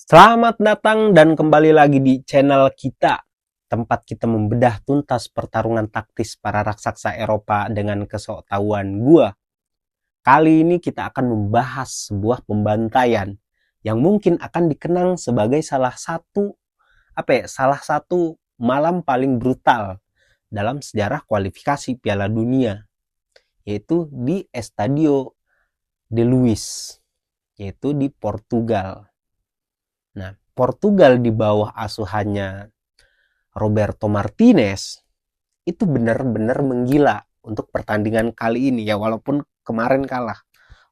Selamat datang dan kembali lagi di channel kita, tempat kita membedah tuntas pertarungan taktis para raksasa Eropa dengan kesoktahuan gua. Kali ini kita akan membahas sebuah pembantaian yang mungkin akan dikenang sebagai salah satu malam paling brutal dalam sejarah kualifikasi Piala Dunia, yaitu di Estadio de Luz, yaitu di Portugal. Nah, Portugal di bawah asuhannya Roberto Martinez itu benar-benar menggila untuk pertandingan kali ini ya, walaupun kemarin kalah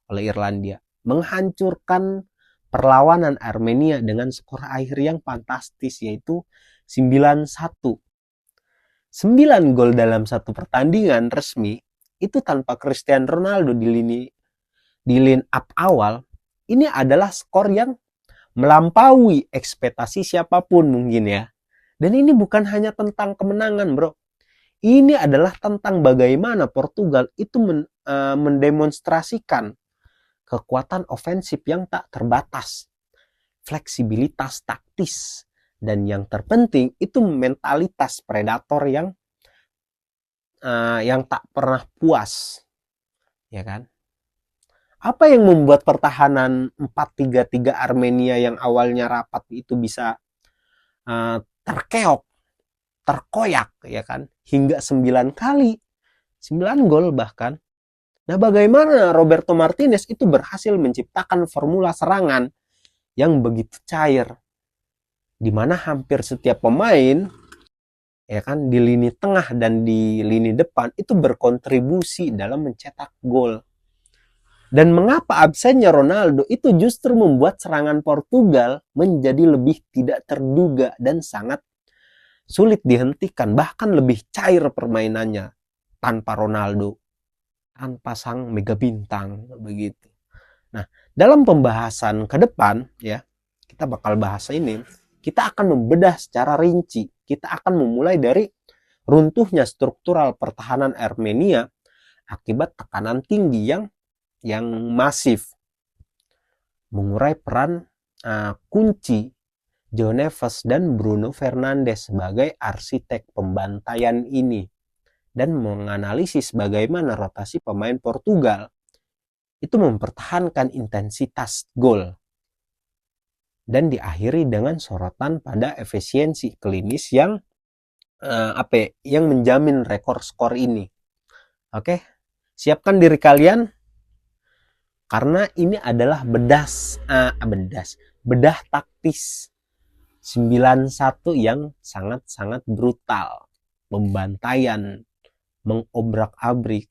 oleh Irlandia. Menghancurkan perlawanan Armenia dengan skor akhir yang fantastis, yaitu 9-1. 9 gol dalam satu pertandingan resmi itu tanpa Cristiano Ronaldo di line up awal. Ini adalah skor yang melampaui ekspektasi siapapun mungkin ya. Dan ini bukan hanya tentang kemenangan, bro. Ini adalah tentang bagaimana Portugal itu mendemonstrasikan kekuatan ofensif yang tak terbatas, fleksibilitas taktis, dan yang terpenting itu mentalitas predator yang tak pernah puas, ya kan? Apa yang membuat pertahanan 4-3-3 Armenia yang awalnya rapat itu bisa terkoyak ya kan, hingga 9 kali, 9 gol bahkan. Nah, bagaimana Roberto Martinez itu berhasil menciptakan formula serangan yang begitu cair, di mana hampir setiap pemain ya kan di lini tengah dan di lini depan itu berkontribusi dalam mencetak gol. Dan mengapa absennya Ronaldo itu justru membuat serangan Portugal menjadi lebih tidak terduga dan sangat sulit dihentikan, bahkan lebih cair permainannya tanpa Ronaldo, tanpa sang mega bintang begitu. Nah, dalam pembahasan ke depan ya, kita bakal bahas ini. Kita akan membedah secara rinci. Kita akan memulai dari runtuhnya struktural pertahanan Armenia akibat tekanan tinggi yang masif, mengurai peran kunci João Neves dan Bruno Fernandes sebagai arsitek pembantaian ini, dan menganalisis bagaimana rotasi pemain Portugal itu mempertahankan intensitas gol, dan diakhiri dengan sorotan pada efisiensi klinis yang menjamin rekor skor ini. Oke, siapkan diri kalian, karena ini adalah bedah taktis 9-1 yang sangat-sangat brutal, pembantaian, mengobrak-abrik.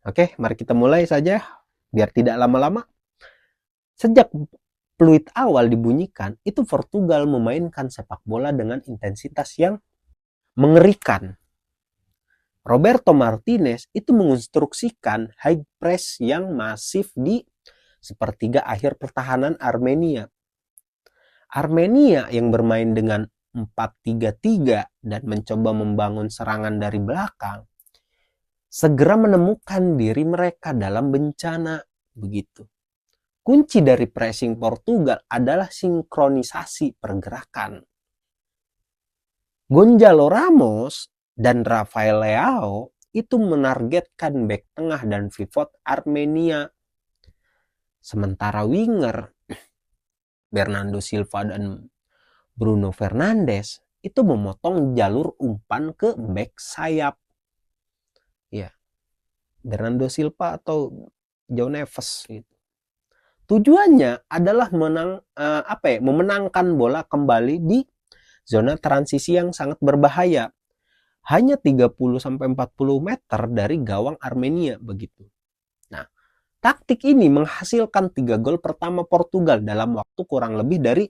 Oke, mari kita mulai saja biar tidak lama-lama. Sejak peluit awal dibunyikan, itu Portugal memainkan sepak bola dengan intensitas yang mengerikan. Roberto Martinez itu menginstruksikan high press yang masif di sepertiga akhir pertahanan Armenia. Armenia yang bermain dengan 4-3-3 dan mencoba membangun serangan dari belakang, segera menemukan diri mereka dalam bencana begitu. Kunci dari pressing Portugal adalah sinkronisasi pergerakan. Gonzalo Ramos dan Rafael Leao itu menargetkan bek tengah dan pivot Armenia. Sementara winger Bernardo Silva dan Bruno Fernandes itu memotong jalur umpan ke bek sayap. Ya, Bernardo Silva atau João Neves gitu. Tujuannya adalah memenangkan bola kembali di zona transisi yang sangat berbahaya. Hanya 30-40 meter dari gawang Armenia begitu. Nah, taktik ini menghasilkan 3 gol pertama Portugal dalam waktu kurang lebih dari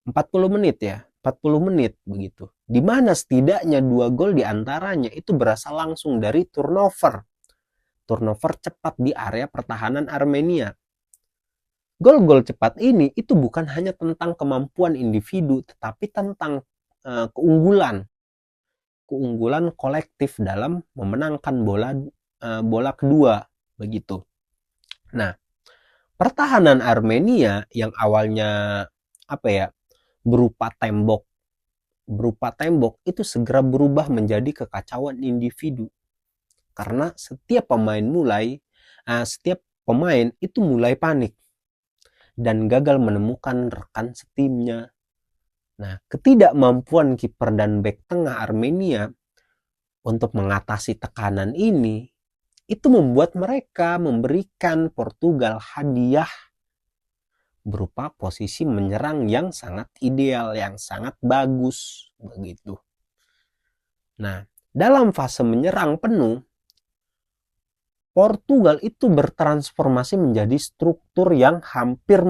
40 menit ya, 40 menit begitu. Di mana setidaknya 2 gol diantaranya itu berasal langsung dari turnover cepat di area pertahanan Armenia. Gol-gol cepat ini itu bukan hanya tentang kemampuan individu, tetapi tentang keunggulan kolektif dalam memenangkan bola kedua begitu. Nah, pertahanan Armenia yang awalnya berupa tembok itu segera berubah menjadi kekacauan individu, karena setiap pemain itu mulai panik dan gagal menemukan rekan setimnya. Nah, ketidakmampuan kiper dan bek tengah Armenia untuk mengatasi tekanan ini itu membuat mereka memberikan Portugal hadiah berupa posisi menyerang yang sangat ideal, yang sangat bagus begitu. Nah, dalam fase menyerang penuh, Portugal itu bertransformasi menjadi struktur yang hampir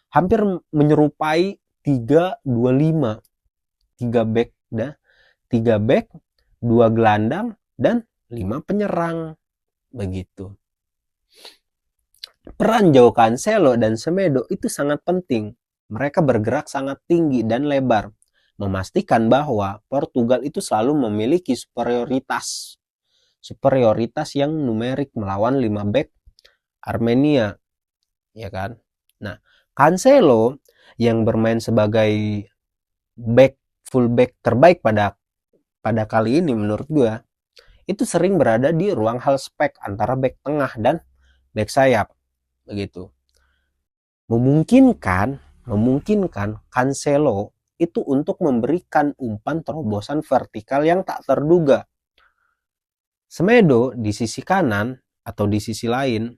hampir menyerupai 3-2-5. 3 back, 2 gelandang dan 5 penyerang begitu. Peran Joao Cancelo dan Semedo itu sangat penting. Mereka bergerak sangat tinggi dan lebar, memastikan bahwa Portugal itu selalu memiliki superioritas yang numerik melawan 5 back Armenia, ya kan? Nah, Cancelo yang bermain sebagai fullback terbaik pada kali ini menurut gue, itu sering berada di ruang halfback antara back tengah dan back sayap begitu. Memungkinkan Cancelo itu untuk memberikan umpan terobosan vertikal yang tak terduga. Semedo di sisi kanan atau di sisi lain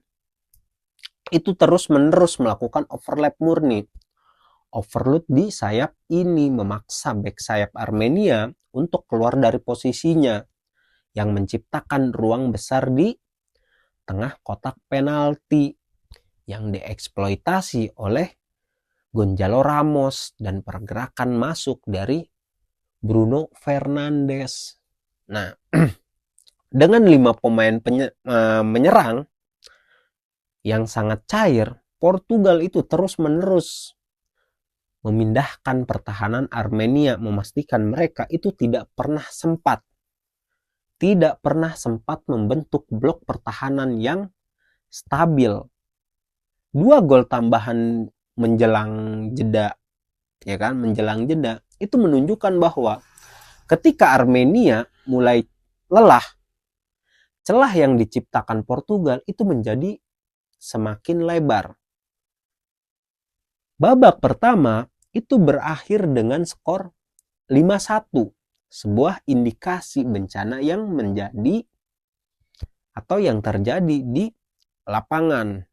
itu terus-menerus melakukan overlap murni. Overload di sayap ini memaksa back sayap Armenia untuk keluar dari posisinya, yang menciptakan ruang besar di tengah kotak penalti yang dieksploitasi oleh Gonzalo Ramos dan pergerakan masuk dari Bruno Fernandes. Nah, dengan 5 pemain menyerang yang sangat cair, Portugal itu terus-menerus memindahkan pertahanan Armenia, memastikan mereka itu tidak pernah sempat membentuk blok pertahanan yang stabil. 2 gol tambahan menjelang jeda itu menunjukkan bahwa ketika Armenia mulai lelah, celah yang diciptakan Portugal itu menjadi semakin lebar. Babak pertama itu berakhir dengan skor 5-1, sebuah indikasi bencana yang terjadi di lapangan.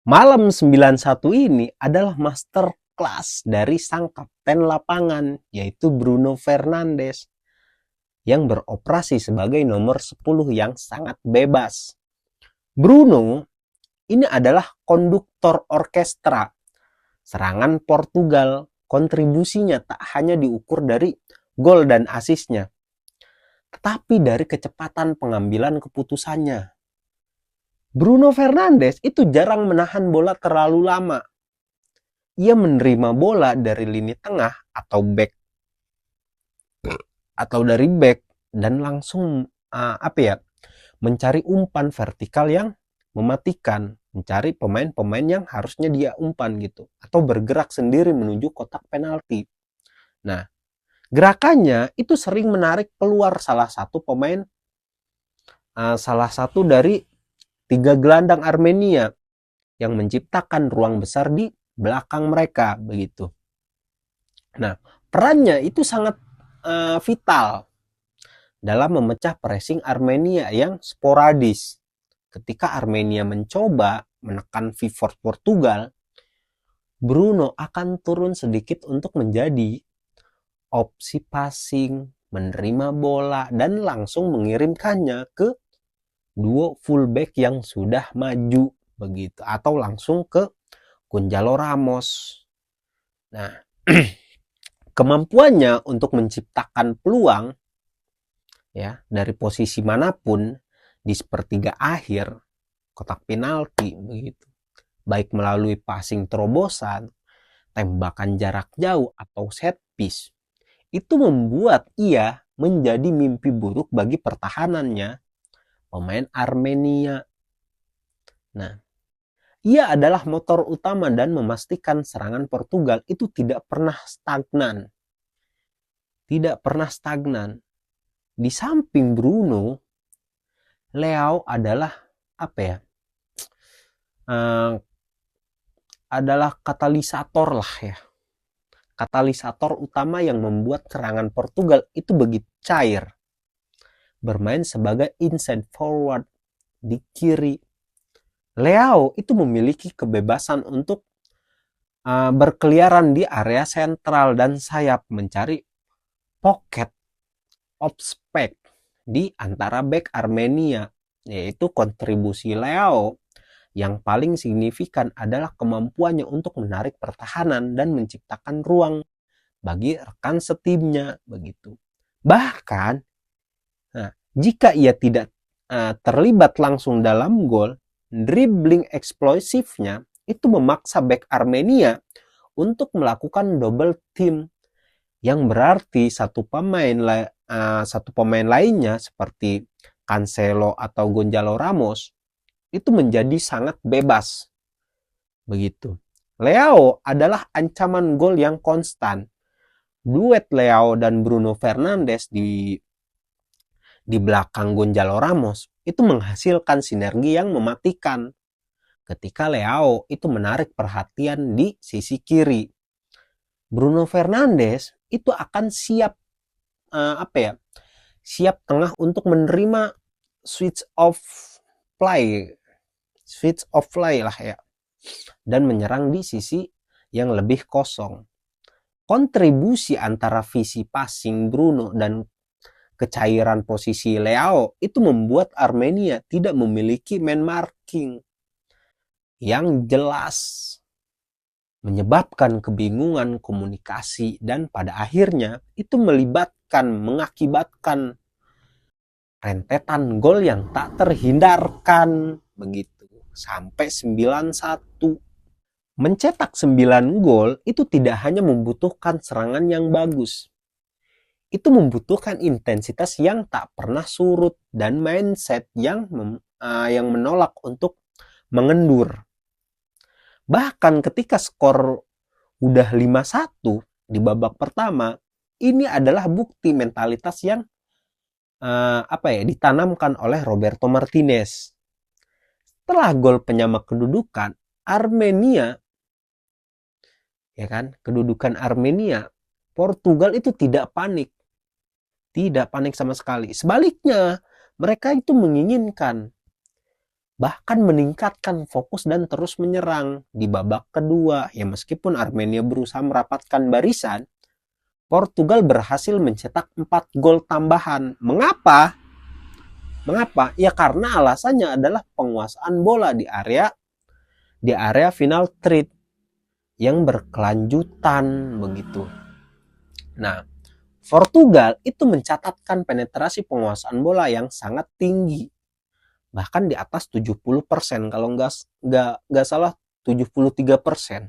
Malam 91 ini adalah masterclass dari sang kapten lapangan, yaitu Bruno Fernandes, yang beroperasi sebagai nomor 10 yang sangat bebas. Bruno ini adalah konduktor orkestra serangan Portugal. Kontribusinya tak hanya diukur dari gol dan asisnya, tetapi dari kecepatan pengambilan keputusannya. Bruno Fernandes itu jarang menahan bola terlalu lama. Ia menerima bola dari lini tengah atau dari back dan langsung mencari umpan vertikal yang mematikan, mencari pemain-pemain yang harusnya dia umpan gitu, atau bergerak sendiri menuju kotak penalti. Nah, gerakannya itu sering menarik keluar salah satu dari 3 gelandang Armenia yang menciptakan ruang besar di belakang mereka begitu. Nah, perannya itu sangat vital dalam memecah pressing Armenia yang sporadis. Ketika Armenia mencoba menekan pivot Portugal, Bruno akan turun sedikit untuk menjadi opsi passing, menerima bola dan langsung mengirimkannya ke duo fullback yang sudah maju begitu, atau langsung ke Gonzalo Ramos. Nah, kemampuannya untuk menciptakan peluang ya dari posisi manapun di sepertiga akhir kotak penalti begitu, baik melalui passing terobosan, tembakan jarak jauh atau set piece, itu membuat ia menjadi mimpi buruk bagi pertahanannya pemain Armenia. Nah, Ia adalah motor utama dan memastikan serangan Portugal itu tidak pernah stagnan. Tidak pernah stagnan. Di samping Bruno, Leao adalah apa ya? Adalah katalisator lah ya. Katalisator utama yang membuat serangan Portugal itu begitu cair. Bermain sebagai inside forward di kiri. Leao itu memiliki kebebasan untuk berkeliaran di area sentral dan sayap, mencari pocket of space di antara back Armenia. Yaitu kontribusi Leao yang paling signifikan adalah kemampuannya untuk menarik pertahanan dan menciptakan ruang bagi rekan setimnya begitu. Bahkan jika ia tidak terlibat langsung dalam gol, dribbling eksplosifnya itu memaksa back Armenia untuk melakukan double team, yang berarti satu pemain lainnya seperti Cancelo atau Gonzalo Ramos itu menjadi sangat bebas begitu. Leao adalah ancaman gol yang konstan. Duet Leao dan Bruno Fernandes di belakang Gonzalo Ramos itu menghasilkan sinergi yang mematikan ketika Leao itu menarik perhatian di sisi kiri. Bruno Fernandes itu akan siap siap tengah untuk menerima switch off play lah ya, dan menyerang di sisi yang lebih kosong. Kontribusi antara visi passing Bruno dan kecairan posisi Leao itu membuat Armenia tidak memiliki man marking yang jelas, menyebabkan kebingungan komunikasi dan pada akhirnya itu mengakibatkan rentetan gol yang tak terhindarkan begitu sampai 9-1. Mencetak 9 gol itu tidak hanya membutuhkan serangan yang bagus. Itu membutuhkan intensitas yang tak pernah surut dan mindset yang menolak untuk mengendur. Bahkan ketika skor udah 5-1 di babak pertama, ini adalah bukti mentalitas yang ditanamkan oleh Roberto Martinez. Setelah gol penyama kedudukan, kedudukan Armenia, Portugal itu tidak panik sama sekali. Sebaliknya, mereka itu menginginkan, bahkan meningkatkan fokus dan terus menyerang di babak kedua. Ya meskipun Armenia berusaha merapatkan barisan, Portugal berhasil mencetak 4 gol tambahan. Mengapa? Ya karena alasannya adalah penguasaan bola di area final third yang berkelanjutan begitu. Nah, Portugal itu mencatatkan penetrasi penguasaan bola yang sangat tinggi, bahkan di atas 70%, kalau nggak salah 73%.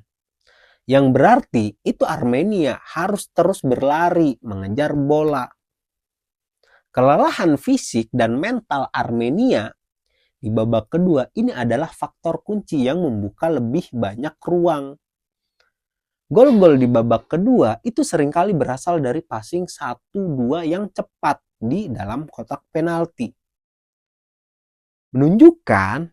Yang berarti itu Armenia harus terus berlari mengejar bola. Kelelahan fisik dan mental Armenia di babak kedua ini adalah faktor kunci yang membuka lebih banyak ruang. Gol-gol di babak kedua itu seringkali berasal dari passing 1-2 yang cepat di dalam kotak penalti. Menunjukkan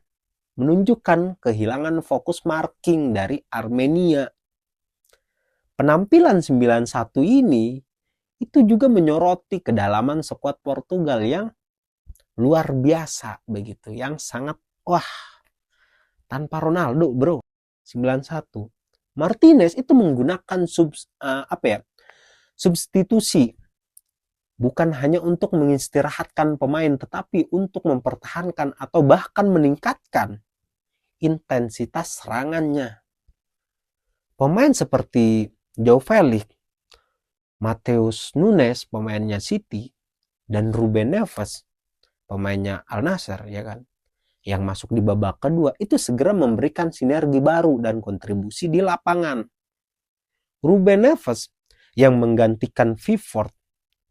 kehilangan fokus marking dari Armenia. Penampilan 9-1 ini itu juga menyoroti kedalaman skuad Portugal yang luar biasa begitu, yang sangat tanpa Ronaldo bro. 9-1. Martinez itu menggunakan substitusi bukan hanya untuk mengistirahatkan pemain, tetapi untuk mempertahankan atau bahkan meningkatkan intensitas serangannya. Pemain seperti João Felix, Matheus Nunes pemainnya City, dan Ruben Neves pemainnya Al Nassr yang masuk di babak kedua itu segera memberikan sinergi baru dan kontribusi di lapangan. Ruben Neves yang menggantikan Pickford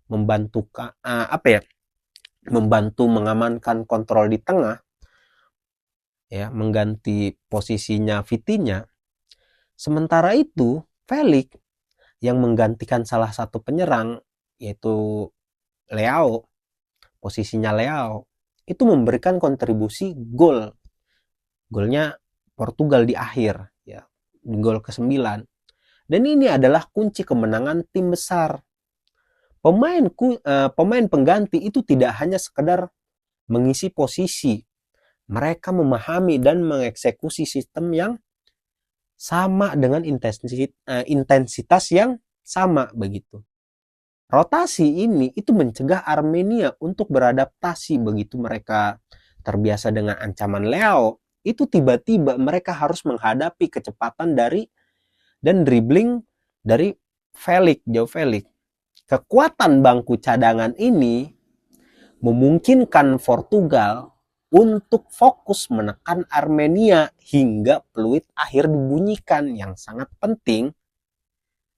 membantu mengamankan kontrol di tengah, ya, mengganti posisinya Vitinha. Sementara itu, Felix yang menggantikan salah satu penyerang, yaitu Leao, posisinya Leao, itu memberikan kontribusi gol. Golnya Portugal di akhir, ya, gol ke-9. Dan ini adalah kunci kemenangan tim besar. Pemain pengganti itu tidak hanya sekedar mengisi posisi, mereka memahami dan mengeksekusi sistem yang sama dengan intensitas yang sama begitu. Rotasi ini itu mencegah Armenia untuk beradaptasi. Begitu mereka terbiasa dengan ancaman Leao, itu tiba-tiba mereka harus menghadapi kecepatan dan dribbling dari Joao Felix. Kekuatan bangku cadangan ini memungkinkan Portugal untuk fokus menekan Armenia hingga peluit akhir dibunyikan yang sangat penting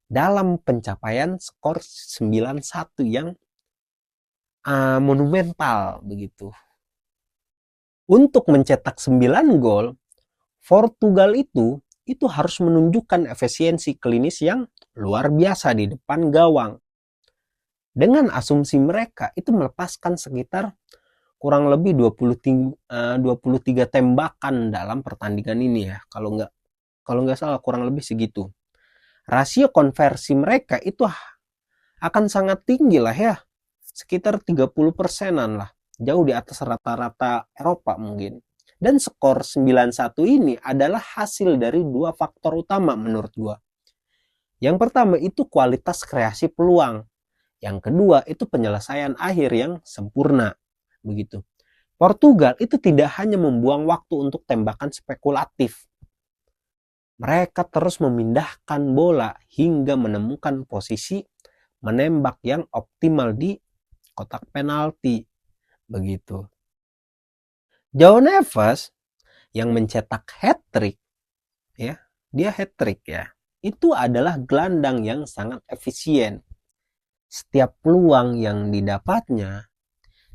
dalam pencapaian skor 9-1 yang monumental begitu. Untuk mencetak 9 gol, Portugal itu harus menunjukkan efisiensi klinis yang luar biasa di depan gawang. Dengan asumsi mereka itu melepaskan sekitar kurang lebih 23 tembakan dalam pertandingan ini ya. Kalau nggak salah kurang lebih segitu. Rasio konversi mereka itu akan sangat tinggi lah ya. Sekitar 30%-an lah. Jauh di atas rata-rata Eropa mungkin. Dan skor 9-1 ini adalah hasil dari dua faktor utama menurut gua. Yang pertama itu kualitas kreasi peluang. Yang kedua itu penyelesaian akhir yang sempurna. Begitu. Portugal itu tidak hanya membuang waktu untuk tembakan spekulatif. Mereka terus memindahkan bola hingga menemukan posisi menembak yang optimal di kotak penalti. Begitu. João Neves yang mencetak hat-trick, ya, dia hat-trick ya. Itu adalah gelandang yang sangat efisien. Setiap peluang yang didapatnya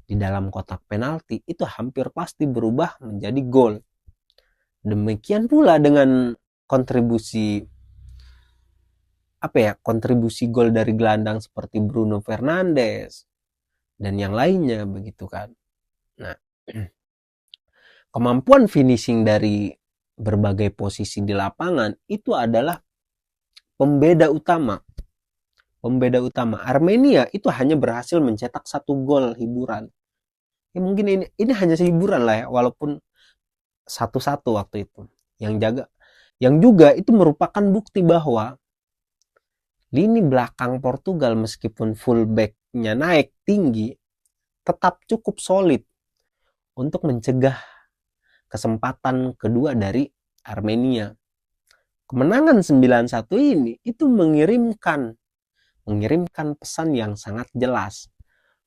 di dalam kotak penalti itu hampir pasti berubah menjadi gol. Demikian pula dengan kontribusi gol dari gelandang seperti Bruno Fernandes dan yang lainnya begitu kan. Nah, kemampuan finishing dari berbagai posisi di lapangan itu adalah pembeda utama. Armenia itu hanya berhasil mencetak 1 gol hiburan. Ya mungkin ini hanya hiburan lah ya, walaupun 1-1 waktu itu. Yang juga itu merupakan bukti bahwa lini belakang Portugal meskipun fullback-nya naik tinggi tetap cukup solid untuk mencegah kesempatan kedua dari Armenia. Kemenangan 9-1 ini itu mengirimkan pesan yang sangat jelas.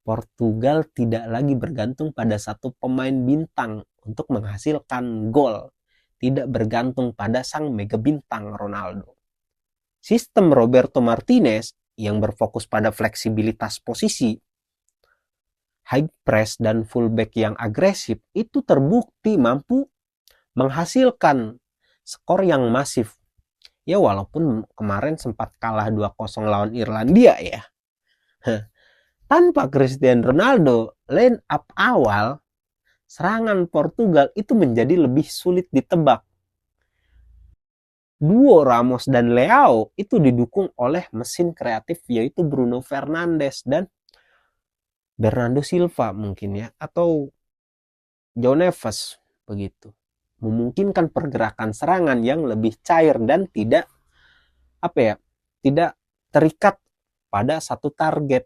Portugal tidak lagi bergantung pada satu pemain bintang untuk menghasilkan gol. Tidak bergantung pada sang mega bintang Ronaldo. Sistem Roberto Martinez yang berfokus pada fleksibilitas posisi, high press dan fullback yang agresif itu terbukti mampu menghasilkan skor yang masif. Ya walaupun kemarin sempat kalah 2-0 lawan Irlandia ya. Tanpa Cristiano Ronaldo, line up awal serangan Portugal itu menjadi lebih sulit ditebak. Duo Ramos dan Leao itu didukung oleh mesin kreatif yaitu Bruno Fernandes dan Bernardo Silva mungkin ya, atau João Neves begitu. Memungkinkan pergerakan serangan yang lebih cair dan tidak terikat pada satu target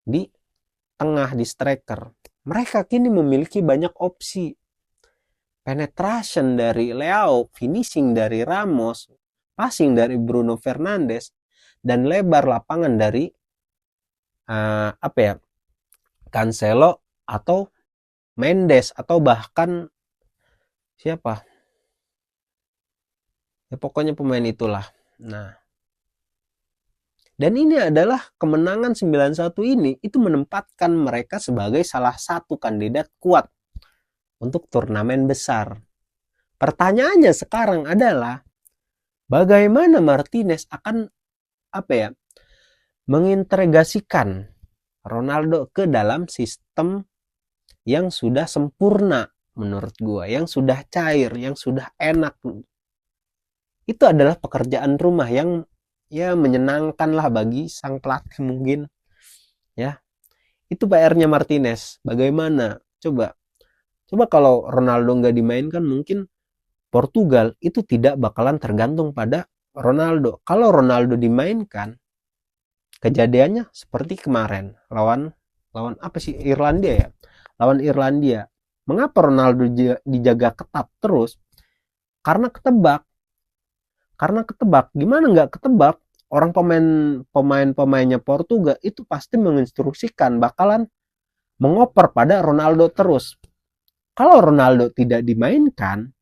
di tengah, di striker. Mereka kini memiliki banyak opsi. Penetration dari Leao, finishing dari Ramos, passing dari Bruno Fernandes, dan lebar lapangan dari Cancelo atau Mendes atau bahkan siapa? Ya pokoknya pemain itulah. Nah, dan ini adalah kemenangan 9-1 ini itu menempatkan mereka sebagai salah satu kandidat kuat untuk turnamen besar. Pertanyaannya sekarang adalah bagaimana Martinez akan mengintegrasikan Ronaldo ke dalam sistem yang sudah sempurna menurut gua, yang sudah cair, yang sudah enak. Itu adalah pekerjaan rumah yang ya menyenangkan lah bagi sang pelatih mungkin. Ya, itu PR-nya Martinez. Bagaimana? Coba kalau Ronaldo nggak dimainkan, mungkin Portugal itu tidak bakalan tergantung pada Ronaldo. Kalau Ronaldo dimainkan, kejadiannya seperti kemarin lawan apa sih, Irlandia ya, lawan Irlandia. Mengapa Ronaldo dijaga ketat terus? Karena ketebak. Gimana nggak ketebak? Orang pemainnya Portugal itu pasti menginstruksikan bakalan mengoper pada Ronaldo terus. Kalau Ronaldo tidak dimainkan,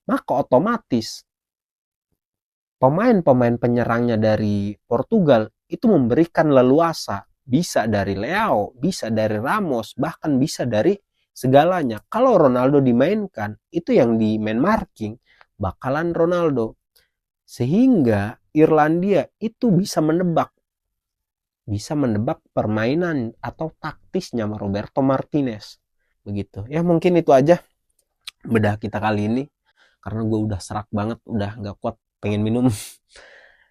maka otomatis pemain-pemain penyerangnya dari Portugal itu memberikan leluasa, bisa dari Leao, bisa dari Ramos, bahkan bisa dari segalanya. Kalau Ronaldo dimainkan, itu yang di man marking bakalan Ronaldo. Sehingga Irlandia itu bisa menebak permainan atau taktisnya Roberto Martinez. Begitu. Ya mungkin itu aja bedah kita kali ini. Karena gue udah serak banget, udah gak kuat, pengen minum.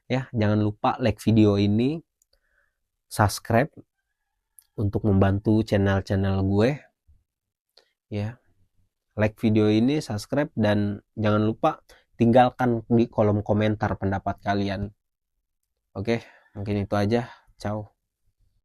Ya, jangan lupa like video ini, subscribe untuk membantu channel-channel gue. Ya, like video ini, subscribe, dan jangan lupa tinggalkan di kolom komentar pendapat kalian. Oke, mungkin itu aja. Ciao.